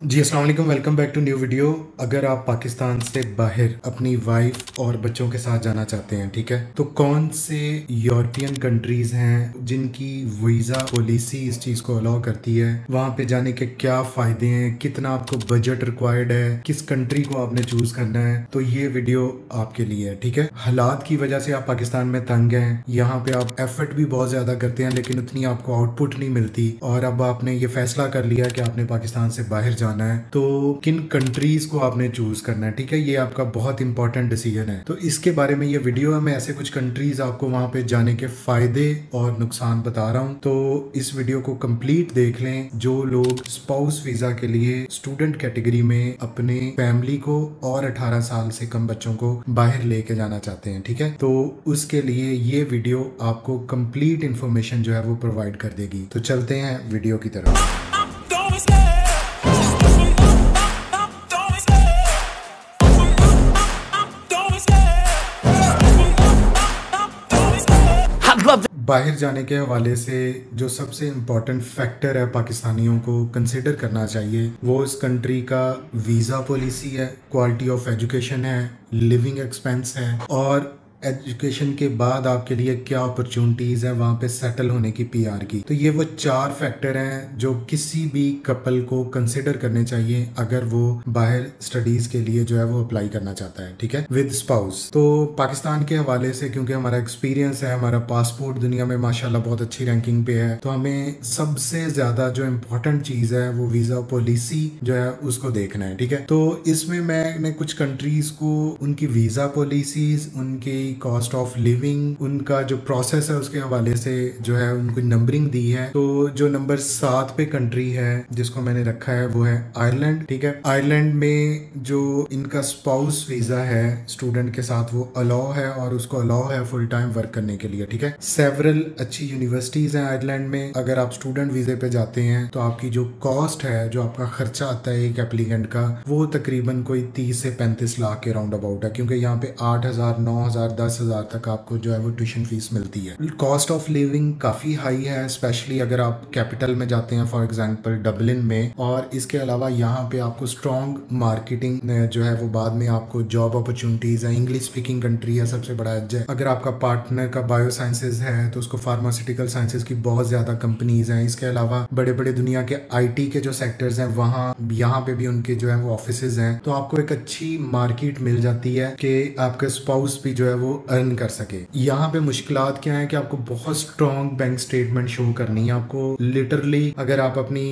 जी अस्सलाम वालेकुम, welcome back to new video. अगर आप पाकिस्तान से बाहर अपनी वाइफ और बच्चों के साथ जाना चाहते हैं, ठीक है, तो कौन से यूरोपियन कंट्रीज हैं जिनकी वीज़ा पॉलिसी इस चीज़ को अलाउ करती है, वहाँ पे जाने के क्या फ़ायदे हैं, कितना आपको बजट रिक्वायर्ड है, किस कंट्री को आपने चूज़ करना है, तो ये वीडियो आपके लिए है। ठीक है, हालात की वजह से आप पाकिस्तान में तंग हैं, यहाँ पे आप एफर्ट भी बहुत ज़्यादा करते हैं लेकिन उतनी आपको आउटपुट नहीं मिलती, और अब आपने ये फैसला कर लिया कि आपने पाकिस्तान से बाहर जाना है, तो किन कंट्रीज को आपने चूज करना है। ठीक है, ये आपका बहुत इंपॉर्टेंट डिसीजन है, तो इसके बारे में ये वीडियो है। मैं ऐसे कुछ कंट्रीज आपको वहां पे जाने के फायदे और नुकसान बता रहा हूं, तो इस वीडियो को कंप्लीट देख लें। जो लोग स्पाउस वीजा के लिए स्टूडेंट कैटेगरी में अपने फैमिली को और 18 साल से कम बच्चों को बाहर लेके जाना चाहते हैं, ठीक है, तो उसके लिए ये वीडियो आपको कंप्लीट इंफॉर्मेशन जो है वो प्रोवाइड कर देगी। तो चलते हैं वीडियो की तरफ। बाहर जाने के हवाले से जो सबसे इम्पोर्टेंट फैक्टर है पाकिस्तानियों को कंसिडर करना चाहिए, वो इस कंट्री का वीज़ा पॉलिसी है, क्वालिटी ऑफ एजुकेशन है, लिविंग एक्सपेंस है, और एजुकेशन के बाद आपके लिए क्या अपॉर्चुनिटीज है वहाँ पे सेटल होने की, पीआर की। तो ये वो 4 फैक्टर हैं जो किसी भी कपल को कंसिडर करने चाहिए अगर वो बाहर स्टडीज के लिए जो है वो अप्लाई करना चाहता है, ठीक है, विद स्पाउस। तो पाकिस्तान के हवाले से क्योंकि हमारा एक्सपीरियंस है, हमारा पासपोर्ट दुनिया में माशाल्लाह बहुत अच्छी रैंकिंग पे है, तो हमें सबसे ज्यादा जो इम्पोर्टेंट चीज है वो वीजा पॉलिसी जो है उसको देखना है, ठीक है। तो इसमें मैंने कुछ कंट्रीज को उनकी वीजा पॉलिसीज, उनकी कॉस्ट ऑफ लिविंग, उनका जो प्रोसेस है उसके हवाले से जो है उनको नंबरिंग दी है। तो जो नंबर 7 पे कंट्री है जिसको मैंने रखा है वो है आयरलैंड, ठीक है। आयरलैंड में जो इनका स्पाउस वीजा है स्टूडेंट के साथ वो अलाउ है, और उसको अलाउ है फुल टाइम वर्क करने के लिए, ठीक है। सेवरल अच्छी यूनिवर्सिटीज हैं आयरलैंड में। अगर आप स्टूडेंट वीजे पे जाते हैं तो आपकी जो कॉस्ट है, जो आपका खर्चा आता है एक एप्लीकेंट का, वो तकरीबन कोई 30 से 35 लाख के राउंड अबाउट है, क्योंकि यहाँ पे 8,000, 9,000, 10,000 तक आपको जो है वो ट्यूशन फीस मिलती है। कॉस्ट ऑफ लिविंग काफी हाई है, स्पेशली अगर आप कैपिटल में जाते हैं, फॉर एग्जांपल डबलिन में। और इसके अलावा यहाँ पे आपको स्ट्रॉन्ग मार्केटिंग जो है वो बाद में आपको जॉब अपॉर्चुनिटीज है। इंग्लिश स्पीकिंग कंट्री है, सबसे बड़ा एज है। अगर आपका पार्टनर का बायो साइंसेज है तो उसको फार्मास्यूटिकल साइंसेज की बहुत ज्यादा कंपनीज हैं। इसके अलावा बड़े बड़े दुनिया के आईटी के जो सेक्टर्स हैं वहाँ यहाँ पे भी उनके जो है वो ऑफिसेज हैं, तो आपको एक अच्छी मार्केट मिल जाती है कि आपका स्पाउस भी जो है वो अर्न कर सके। यहाँ पे मुश्किलात क्या है कि आपको बहुत स्ट्रॉन्ग बैंक स्टेटमेंट शो करनी है। आपको लिटरली अगर आप अपनी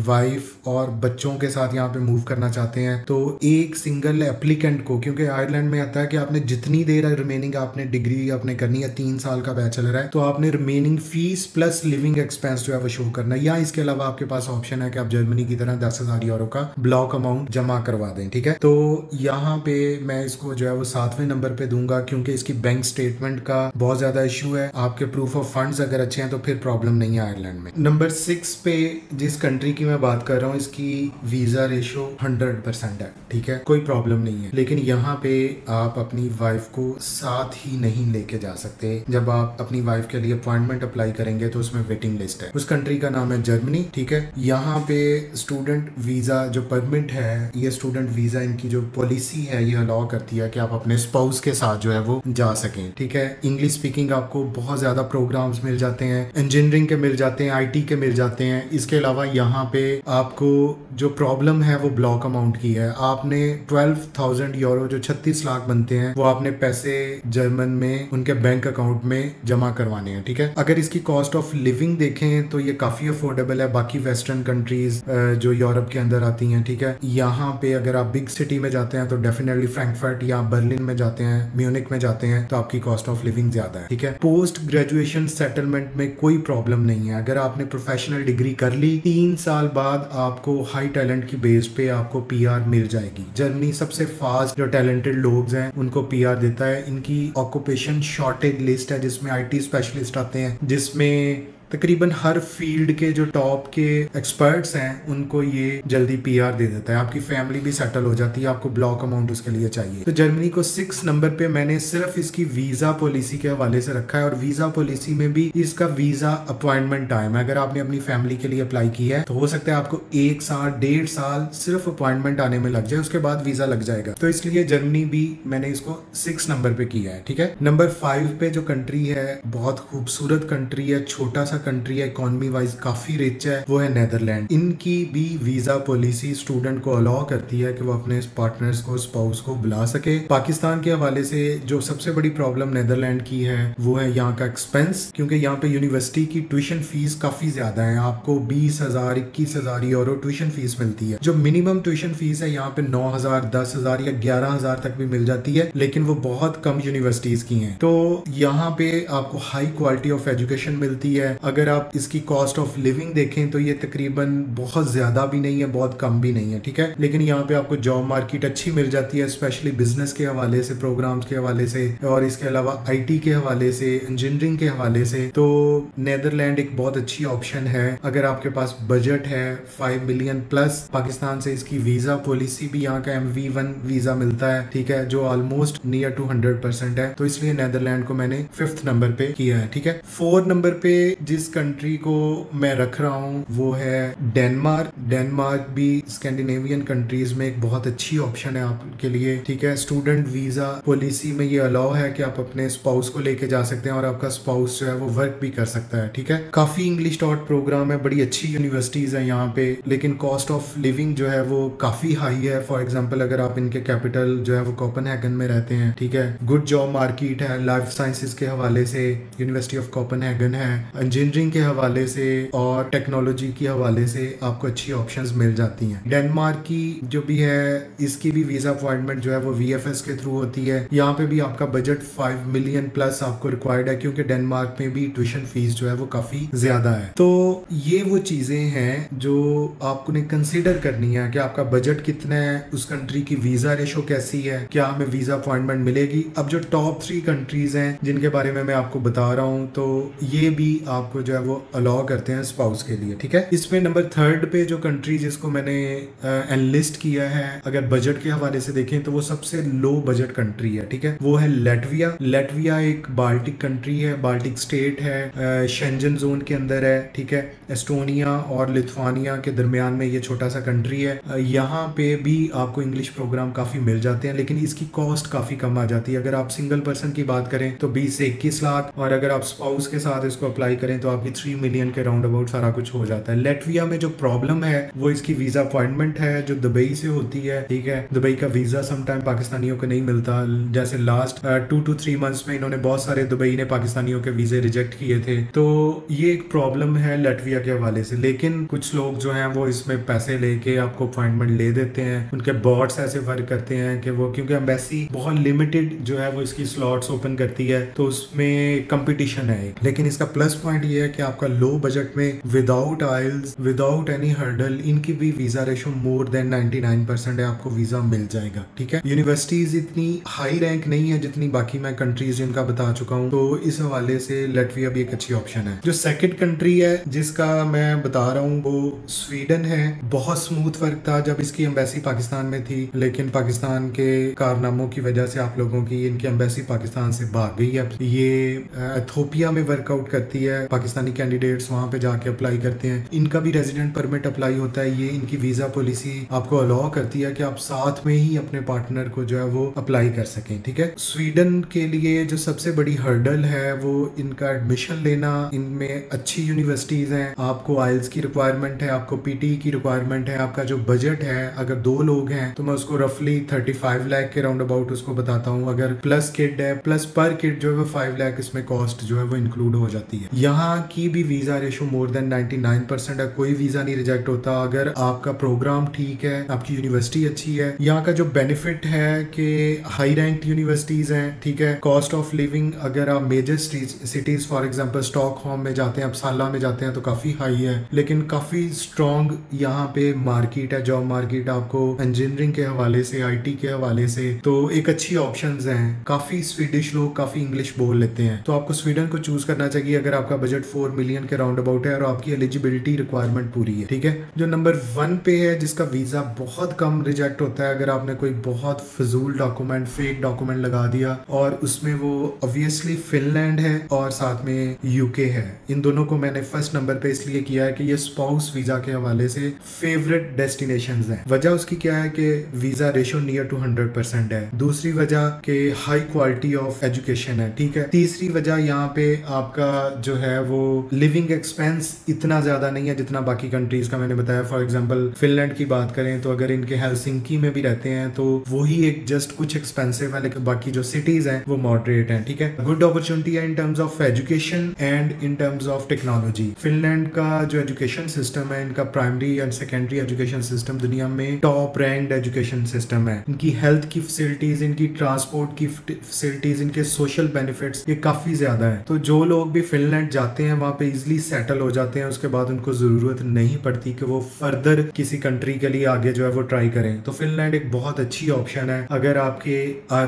वाइफ और बच्चों के साथ यहाँ पे मूव करना चाहते हैं तो एक सिंगल एप्लीकेंट को, क्योंकि आयरलैंड में आता है कि आपने जितनी देर रिमेनिंग आपने डिग्री आपने करनी है, 3 साल का बैचलर है, तो आपने remaining fees plus living expense जो है वो शो करना है। या इसके अलावा आपके पास ऑप्शन है कि आप जर्मनी की तरह 10,000 यूरो का ब्लॉक अमाउंट जमा करवा दें, ठीक है। तो यहाँ पे मैं इसको जो है वो 7वें नंबर पे दूंगा, क्योंकि इसकी बैंक स्टेटमेंट का बहुत ज्यादा इशू है। आपके प्रूफ ऑफ फंड्स अगर अच्छे हैं तो फिर प्रॉब्लम नहीं है आयरलैंड में। नंबर 6 पे जिस कंट्री की मैं बात कर रहा हूँ, इसकी वीजा रेशो 100% है, ठीक है, कोई प्रॉब्लम नहीं है। लेकिन यहाँ पे आप अपनी वाइफ को साथ ही नहीं लेके जा सकते। जब आप अपनी वाइफ के लिए अपॉइंटमेंट अप्लाई करेंगे तो उसमें वेटिंग लिस्ट है। उस कंट्री का नाम है जर्मनी, ठीक है। यहाँ पे स्टूडेंट वीजा जो परमिट है, ये स्टूडेंट वीजा इनकी जो पॉलिसी है ये अलाउ करती है कि आप अपने स्पाउस के साथ जो है वो जा सकें, ठीक है। इंग्लिश स्पीकिंग आपको बहुत ज्यादा प्रोग्राम्स मिल जाते हैं, इंजीनियरिंग के मिल जाते हैं, आईटी के मिल जाते हैं। इसके अलावा यहाँ पे आपको जो प्रॉब्लम है वो ब्लॉक अमाउंट की है। आपने 12,000 यूरो जो 36 लाख बनते हैं वो आपने पैसे जर्मन में उनके बैंक अकाउंट में जमा करवाने हैं, ठीक है। अगर इसकी कॉस्ट ऑफ लिविंग देखें तो ये काफी अफोर्डेबल है बाकी वेस्टर्न कंट्रीज जो यूरोप के अंदर आती हैं, ठीक है। यहाँ पे अगर आप बिग सिटी में जाते हैं तो डेफिनेटली फ्रैंकफर्ट या बर्लिन में जाते हैं, म्यूनिक में जाते हैं, तो आपकी कॉस्ट ऑफ लिविंग ज्यादा है, ठीक है। पोस्ट ग्रेजुएशन सेटलमेंट में कोई प्रॉब्लम नहीं है। अगर आपने प्रोफेशनल डिग्री कर ली, 3 साल बाद आपको हाई टैलेंट की बेस पे आपको पीआर मिल जाएगी। जर्मनी सबसे फास्ट जो टैलेंटेड लोग हैं उनको पीआर देता है। इनकी ऑक्यूपेशन शॉर्टेज लिस्ट है जिसमें आईटी स्पेशलिस्ट आते हैं, जिसमें तकरीबन हर फील्ड के जो टॉप के एक्सपर्ट्स हैं उनको ये जल्दी पीआर दे देता है, आपकी फैमिली भी सेटल हो जाती है, आपको ब्लॉक अमाउंट उसके लिए चाहिए। तो जर्मनी को 6 नंबर पे मैंने सिर्फ इसकी वीजा पॉलिसी के हवाले से रखा है, और वीजा पॉलिसी में भी इसका वीजा अपॉइंटमेंट टाइम है। अगर आपने अपनी फैमिली के लिए अप्लाई किया है तो हो सकता है आपको 1 साल 1.5 साल सिर्फ अपॉइंटमेंट आने में लग जाए, उसके बाद वीजा लग जाएगा। तो इसलिए जर्मनी भी मैंने इसको 6 नंबर पे किया है, ठीक है। नंबर 5 पे जो कंट्री है, बहुत खूबसूरत कंट्री है, छोटा सा कंट्री है, इकोनॉमी वाइज काफी रिच है, वो है नेदरलैंड। इनकी भी वीजा पॉलिसी स्टूडेंट को अलाउ करती है कि वो अपने पार्टनर्स को, स्पाउस को बुला सके। पाकिस्तान के हवाले से जो सबसे बड़ी प्रॉब्लम नेदरलैंड की है वो है यहाँ का एक्सपेंस, क्योंकि यहाँ पे यूनिवर्सिटी की ट्यूशन फीस काफी ज्यादा है। आपको 20,000 21,000 यूरो ट्यूशन फीस मिलती है। जो मिनिमम ट्यूशन फीस है यहाँ पे 9,000 10,000 या 11,000 तक भी मिल जाती है, लेकिन वो बहुत कम यूनिवर्सिटीज की हैं। तो यहाँ पे आपको हाई क्वालिटी ऑफ एजुकेशन मिलती है। अगर आप इसकी कॉस्ट ऑफ लिविंग देखें तो ये तकरीबन बहुत ज्यादा भी नहीं है, बहुत कम भी नहीं है, ठीक है। लेकिन यहाँ पे आपको जॉब मार्केट अच्छी मिल जाती है, स्पेशली बिजनेस के हवाले से, प्रोग्राम्स के हवाले से, और इसके अलावा आईटी के हवाले से, इंजीनियरिंग के हवाले से। तो नेदरलैंड एक बहुत अच्छी ऑप्शन है अगर आपके पास बजट है 5 मिलियन प्लस। पाकिस्तान से इसकी वीजा पॉलिसी भी यहाँ का MV1 वीजा मिलता है, ठीक है, जो ऑलमोस्ट नियर टू 100% है। तो इसलिए नेदरलैंड को मैंने 5th नंबर पे किया है, ठीक है। 4 नंबर पे जिस कंट्री को मैं रख रहा हूँ वो है डेनमार्क। डेनमार्क भी स्कैंडिनेवियन कंट्रीज में एक बहुत अच्छी ऑप्शन है आपके लिए, ठीक है। स्टूडेंट वीजा पॉलिसी में ये अलाउ है कि आप अपने स्पाउस को लेके जा सकते हैं और आपका स्पाउस जो है वो वर्क भी कर सकता है, ठीक है। काफी इंग्लिश टॉट प्रोग्राम है, बड़ी अच्छी यूनिवर्सिटीज है यहाँ पे, लेकिन कॉस्ट ऑफ लिविंग जो है वो काफी हाई है। फॉर एग्जाम्पल अगर आप इनके कैपिटल जो है वो कोपेनहेगन में रहते हैं, ठीक है, गुड जॉब मार्केट है, लाइफ साइंसेज के हवाले से यूनिवर्सिटी ऑफ कोपेनहेगन है, इंजीनियरिंग के हवाले से और टेक्नोलॉजी के हवाले से आपको अच्छी ऑप्शंस मिल जाती हैं। डेनमार्क की जो भी है इसकी भी वीजा अपॉइंटमेंट जो है वो VFS के थ्रू होती है। यहाँ पे भी आपका बजट 5 मिलियन प्लस आपको रिक्वायर्ड है, क्योंकि डेनमार्क में भी ट्यूशन फीस जो है वो काफी ज्यादा है। तो ये वो चीजें हैं जो आपको ने कंसीडर करनी है कि आपका बजट कितना है, उस कंट्री की वीजा रेशो कैसी है, क्या हमें वीजा अपॉइंटमेंट मिलेगी। अब जो टॉप 3 कंट्रीज हैं जिनके बारे में मैं आपको बता रहा हूँ, तो ये भी आपको जो है वो अलाउ करते हैं स्पाउस के लिए, ठीक है। इसमें नंबर 3 पे जो कंट्री जिसको मैंने एनलिस्ट किया है, अगर बजट के हवाले से देखें तो वो सबसे लो बजट कंट्री है, ठीक है, वो है लैटविया। लैटविया एक बाल्टिक कंट्री है, बाल्टिक स्टेट है, शेंजन जोन के अंदर है, ठीक है। एस्टोनिया और लिथुआनिया के दरमियान में ये छोटा सा कंट्री है। यहाँ पे भी आपको इंग्लिश प्रोग्राम काफी मिल जाते हैं, लेकिन इसकी कॉस्ट काफी कम आ जाती है। अगर आप सिंगल पर्सन की बात करें तो 20 से 21 लाख, और अगर आप स्पाउस के साथ इसको अप्लाई करें तो आपकी 3 मिलियन के राउंड अबाउट सारा कुछ हो जाता है। लैटविया में जो प्रॉब्लम है वो इसकी वीजा अपॉइंटमेंट है जो दुबई से होती है, ठीक है। दुबई का वीजा समटाइम पाकिस्तानियों को नहीं मिलता, जैसे लास्ट 2 to 3 मंथ्स में इन्होंने बहुत सारे दुबई ने पाकिस्तानियों के वीजे रिजेक्ट किए थे। तो ये एक प्रॉब्लम है लैटविया के हवाले से। लेकिन कुछ लोग जो हैं वो इसमें पैसे लेके आपको अपॉइंटमेंट ले देते हैं, उनके बॉट्स ऐसे वर्क करते हैं कि वो, क्योंकि एम्बेसी बहुत लिमिटेड जो है वो इसकी स्लॉट्स ओपन करती है, तो उसमें कंपटीशन है। लेकिन इसका प्लस पॉइंट ये है कि आपका लो बजट में विदाउट आइल्स, विदाउट एनी हर्डल, इनकी भी वीजा रेशो मोर देन 99% है, आपको वीजा मिल जाएगा, ठीक है। यूनिवर्सिटीज इतनी हाई रैंक नहीं है जितनी बाकी मैं कंट्रीज जिनका बता चुका हूँ, तो इस हवाले से लैटविया भी एक अच्छी ऑप्शन है। जो सेकंड कंट्री है जिसका मैं बता रहा हूँ वो स्वीडन है। बहुत स्मूथ वर्क था जब इसकी एम्बेसी पाकिस्तान में थी, लेकिन पाकिस्तान के कारनामों की वजह से आप लोगों की इनकी एम्बेसी पाकिस्तान से भाग गई है। ये एथोपिया में वर्कआउट करती है, पाकिस्तानी कैंडिडेट्स वहां पे जाके अप्लाई करते हैं, इनका भी रेजिडेंट परमिट अप्लाई होता है। ये इनकी वीजा पॉलिसी आपको अलाउ करती है कि आप साथ में ही अपने पार्टनर को जो है वो अप्लाई कर सकें, ठीक है। स्वीडन के लिए जो सबसे बड़ी हर्डल है वो इनका एडमिशन लेना। इनमें अच्छी यूनिवर्सिटीज हैं, आपको आइल्स की रिक्वायरमेंट है, आपको पीटी की रिक्वायरमेंट है। आपका जो बजट है, अगर 2 लोग हैं तो मैं उसको रफली 35 लाख के राउंड अबाउट उसको बताता हूँ। अगर प्लस किड है, प्लस पर किड जो है वो 5 लाख इसमें कॉस्ट जो है वो इंक्लूड हो जाती है। यहाँ की भी वीजा रेशो मोर देन 99% है, कोई वीजा नहीं रिजेक्ट होता अगर आपका प्रोग्राम ठीक है, आपकी यूनिवर्सिटी अच्छी है। यहाँ का जो बेनिफिट है कि हाई रैंक्ड यूनिवर्सिटीज हैं, ठीक है। कॉस्ट ऑफ लिविंग अगर आप major cities for example Stockholm में जाते हैं, अपसाला में जाते हैं तो काफी हाई है, लेकिन काफी स्ट्रॉन्ग यहाँ पे मार्केट है, जॉब मार्केट आपको इंजीनियरिंग के हवाले से, आईटी के हवाले से, तो एक अच्छी ऑप्शंस हैं। काफी स्वीडिश लोग काफी इंग्लिश बोल लेते हैं, तो आपको स्वीडन को चूज करना चाहिए अगर आपका बजट बजट 4 मिलियन के राउंड अबाउट है और आपकी एलिजिबिलिटी रिक्वायरमेंट पूरी है, ठीक है। जो नंबर 1 पे है, जिसका वीजा बहुत कम रिजेक्ट होता है अगर आपने कोई बहुत फजूल डॉक्यूमेंट, फेक डॉक्यूमेंट लगा दिया, और उसमें वो ऑब्वियसली फिनलैंड है और साथ में यूके है। इन दोनों को मैंने फर्स्ट नंबर पे इसलिए किया है कि ये स्पाउस वीजा के हवाले से फेवरेट डेस्टिनेशंस हैं। वजह उसकी क्या है कि वीजा रेशो नियर टू 100% है। दूसरी वजह कि हाई क्वालिटी ऑफ एजुकेशन है, ठीक है। तीसरी वजह यहाँ पे आपका जो है वो लिविंग एक्सपेंस इतना ज्यादा नहीं है जितना बाकी कंट्रीज का मैंने बताया। फॉर एग्जांपल फिनलैंड की बात करें तो अगर इनके हेलसिंकी में भी रहते हैं तो वही एक जस्ट कुछ एक्सपेंसिव है, लेकिन बाकी जो सिटीज हैं वो मॉडरेट हैं, ठीक है। गुड अपॉर्चुनिटी है in terms of education and in terms of technology. Finland का जो एजुकेशन सिस्टम है, इनका primary and secondary education system दुनिया में टॉप रैंक्ड एजुकेशन सिस्टम है। इनकी हेल्थ की फैसिलिटीज, इनकी ट्रांसपोर्ट की फैसिलिटीज, इनके सोशल बेनिफिट्स ये काफी ज्यादा है। तो जो लोग भी फिनलैंड जाते हैं वहां पे इजिली सेटल हो जाते हैं, उसके बाद उनको जरूरत नहीं पड़ती कि वो फर्दर किसी कंट्री के लिए आगे जो है वो ट्राई करें। तो फिनलैंड एक बहुत अच्छी ऑप्शन है अगर आपके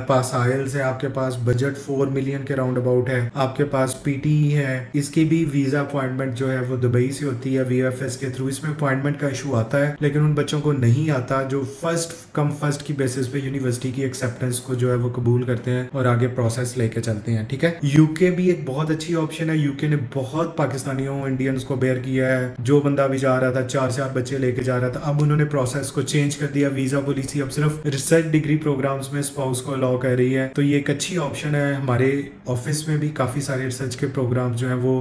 पास आयल्स है, आपके पास बजट 4 मिलियन के राउंड अबाउट है, आपके पास पीटीई है। इसकी भी वीजा अपॉइंटमेंट जो है वो दुबई से होती है वीएफएस के थ्रू। इसमें अपॉइंटमेंट का इशू आता है, लेकिन उन बच्चों को नहीं आता जो फर्स्ट की बेसिस पे यूनिवर्सिटी की एक्सेप्टेंस को जो है वो कबूल करते हैं और आगे प्रोसेस लेके चलते हैं, ठीक है। यूके भी एक बहुत अच्छी ऑप्शन है। यूके ने बहुत पाकिस्तानियों, इंडियंस को बेयर किया है। जो बंदा भी जा रहा था 4 बच्चे लेके जा रहा था, अब उन्होंने प्रोसेस को चेंज कर दिया। वीजा पॉलिसी अब सिर्फ रिसर्च डिग्री प्रोग्राम्स में स्पाउस को अलाउ कर रही है, तो ये एक अच्छी ऑप्शन है। हमारे ऑफिस में भी काफी सारे रिसर्च के प्रोग्राम जो है वो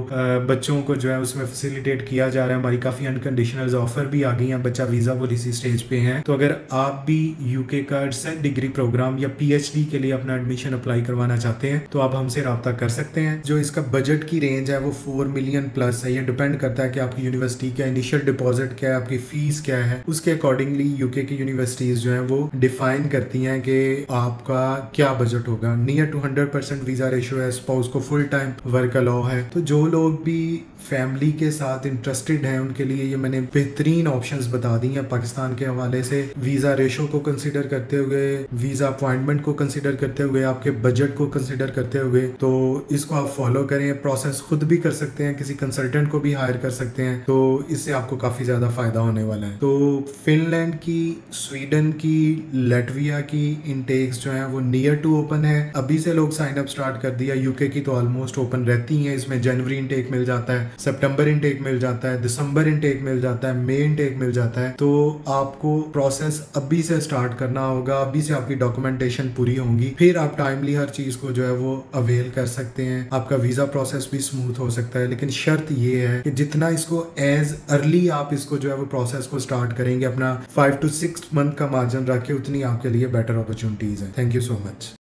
बच्चों को जो है उसमें फैसिलिटेट किया जा रहा है। हमारी काफी अनकंडीशनल ऑफर भी आ गई हैं, बच्चा वीजा पॉलिसी स्टेज पे है। तो अगर आप भी यूके का रिसर्च डिग्री प्रोग्राम या पीएचडी के लिए अपना एडमिशन अप्लाई करवाना चाहते हैं तो आप हमसे रब्ता कर सकते हैं। जो इसका बजट की रेंज है वो 4 मिलियन प्लस है। ये डिपेंड करता है कि आपकी यूनिवर्सिटी का इनिशियल डिपॉजिट क्या है, आपकी फीस क्या है, उसके अकॉर्डिंगली यूके की यूनिवर्सिटीज जो है वो डिफाइन करती हैं कि आपका क्या बजट होगा। नियर टू 100% वीजा रेशियो है, स्पाउस को फुल टाइम वर्क अलाउ है। तो जो लोग भी फैमिली के साथ इंटरेस्टेड हैं उनके लिए ये मैंने बेहतरीन ऑप्शंस बता दी हैं पाकिस्तान के हवाले से। वीजा रेशो को कंसीडर करते हुए, वीजा अपॉइंटमेंट को कंसीडर करते हुए, आपके बजट को कंसीडर करते हुए, तो इसको आप फॉलो करें। प्रोसेस खुद भी कर सकते हैं, किसी कंसल्टेंट को भी हायर कर सकते हैं, तो इससे आपको काफी ज्यादा फायदा होने वाला है। तो फिनलैंड की, स्वीडन की, लैटविया की इनटेक्स जो है वो नियर टू ओपन है। अभी से लोग साइन अप स्टार्ट कर दिया। यूके की तो ऑलमोस्ट ओपन रहती है। इसमें जनवरी इनटेक मिल जाता है, सितंबर इनटेक मिल जाता है, दिसंबर इनटेक मिल जाता है, मई इनटेक मिल जाता है। तो आपको प्रोसेस अभी से स्टार्ट करना होगा, अभी से आपकी डॉक्यूमेंटेशन पूरी होंगी, फिर आप टाइमली हर चीज को जो है वो अवेल कर सकते हैं। आपका वीजा प्रोसेस भी स्मूथ हो सकता है, लेकिन शर्त ये है कि जितना इसको एज अर्ली आप इसको जो है वो प्रोसेस को स्टार्ट करेंगे, अपना 5 to 6 मंथ का मार्जिन रख के, उतनी आपके लिए बेटर अपॉर्चुनिटीज है। Thank you so much.